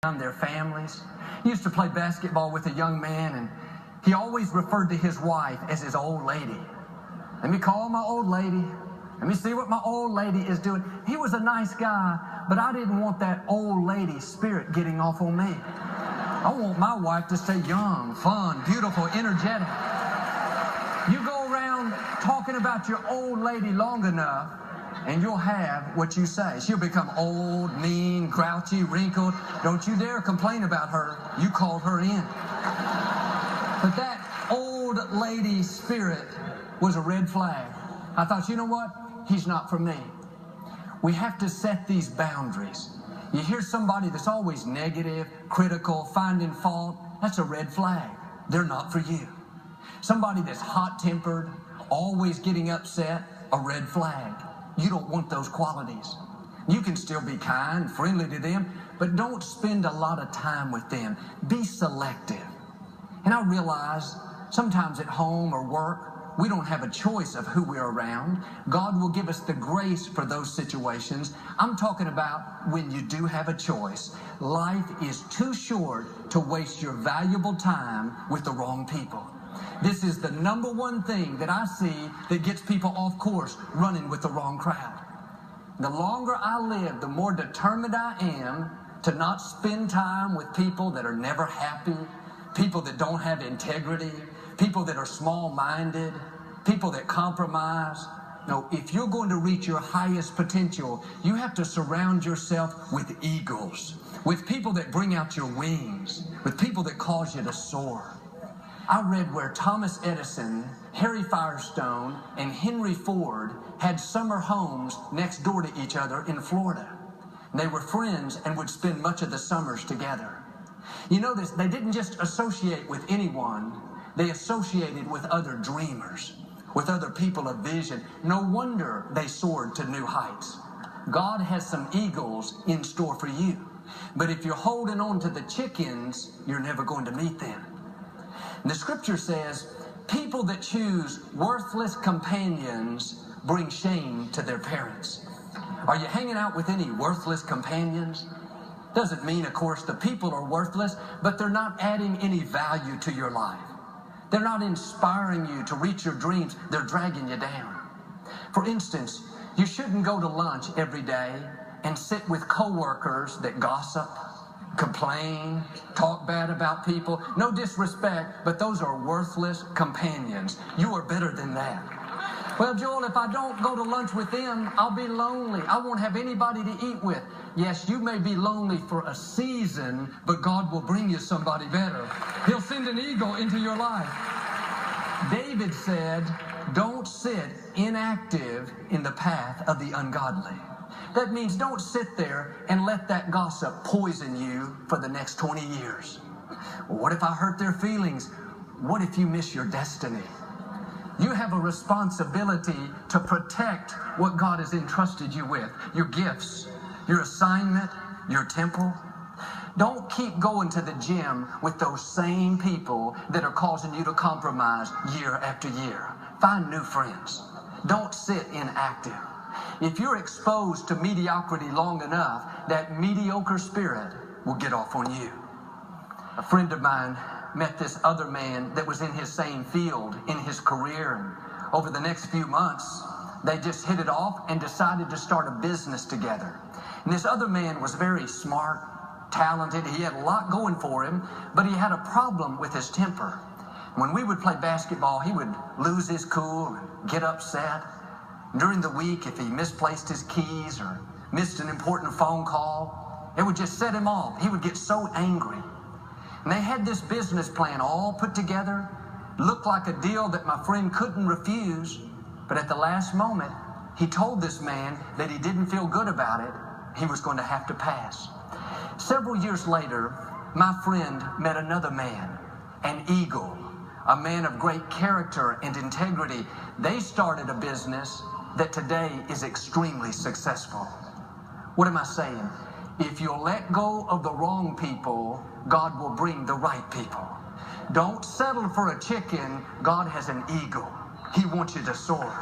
their families. He used to play basketball with a young man, and he always referred to his wife as his old lady. Let me call my old lady. Let me see what my old lady is doing. He was a nice guy, but I didn't want that old lady spirit getting off on me. I want my wife to stay young, fun, beautiful, energetic. You go around talking about your old lady long enough, and you'll have what you say. She'll become old, mean, grouchy, wrinkled. Don't you dare complain about her. You called her in. But that old lady spirit was a red flag. I thought, you know what? He's not for me. We have to set these boundaries. You hear somebody that's always negative, critical, finding fault, that's a red flag. They're not for you. Somebody that's hot-tempered, always getting upset, a red flag. You don't want those qualities. You can still be kind, friendly to them, but don't spend a lot of time with them. Be selective. And I realize sometimes at home or work, we don't have a choice of who we're around. God will give us the grace for those situations. I'm talking about when you do have a choice. Life is too short to waste your valuable time with the wrong people. This is the number one thing that I see that gets people off course, running with the wrong crowd. The longer I live, the more determined I am to not spend time with people that are never happy, people that don't have integrity, people that are small-minded, people that compromise. No, if you're going to reach your highest potential, you have to surround yourself with eagles, with people that bring out your wings, with people that cause you to soar. I read where Thomas Edison, Harry Firestone, and Henry Ford had summer homes next door to each other in Florida. They were friends and would spend much of the summers together. You notice they didn't just associate with anyone, they associated with other dreamers, with other people of vision. No wonder they soared to new heights. God has some eagles in store for you. But if you're holding on to the chickens, you're never going to meet them. And the scripture says, people that choose worthless companions bring shame to their parents. Are you hanging out with any worthless companions? Doesn't mean, of course, the people are worthless, but they're not adding any value to your life. They're not inspiring you to reach your dreams. They're dragging you down. For instance, you shouldn't go to lunch every day and sit with coworkers that gossip, complain, talk bad about people. No disrespect, but those are worthless companions. You are better than that. Well, Joel, if I don't go to lunch with them, I'll be lonely. I won't have anybody to eat with. Yes, you may be lonely for a season, but God will bring you somebody better. He'll send an eagle into your life. David said, don't sit inactive in the path of the ungodly. That means don't sit there and let that gossip poison you for the next 20 years. Well, what if I hurt their feelings? What if you miss your destiny? You have a responsibility to protect what God has entrusted you with, your gifts, your assignment, your temple. Don't keep going to the gym with those same people that are causing you to compromise year after year. Find new friends. Don't sit inactive. If you're exposed to mediocrity long enough, that mediocre spirit will get off on you. A friend of mine met this other man that was in his same field in his career, and over the next few months they just hit it off and decided to start a business together. And this other man was very smart, talented, he had a lot going for him, but he had a problem with his temper. When we would play basketball, he would lose his cool and get upset. During the week, if he misplaced his keys or missed an important phone call, it would just set him off. He would get so angry. And they had this business plan all put together, looked like a deal that my friend couldn't refuse, but at the last moment, he told this man that he didn't feel good about it. He was going to have to pass. Several years later, my friend met another man, an eagle, a man of great character and integrity. They started a business that today is extremely successful. What am I saying? If you'll let go of the wrong people, God will bring the right people. Don't settle for a chicken. God has an eagle. He wants you to soar.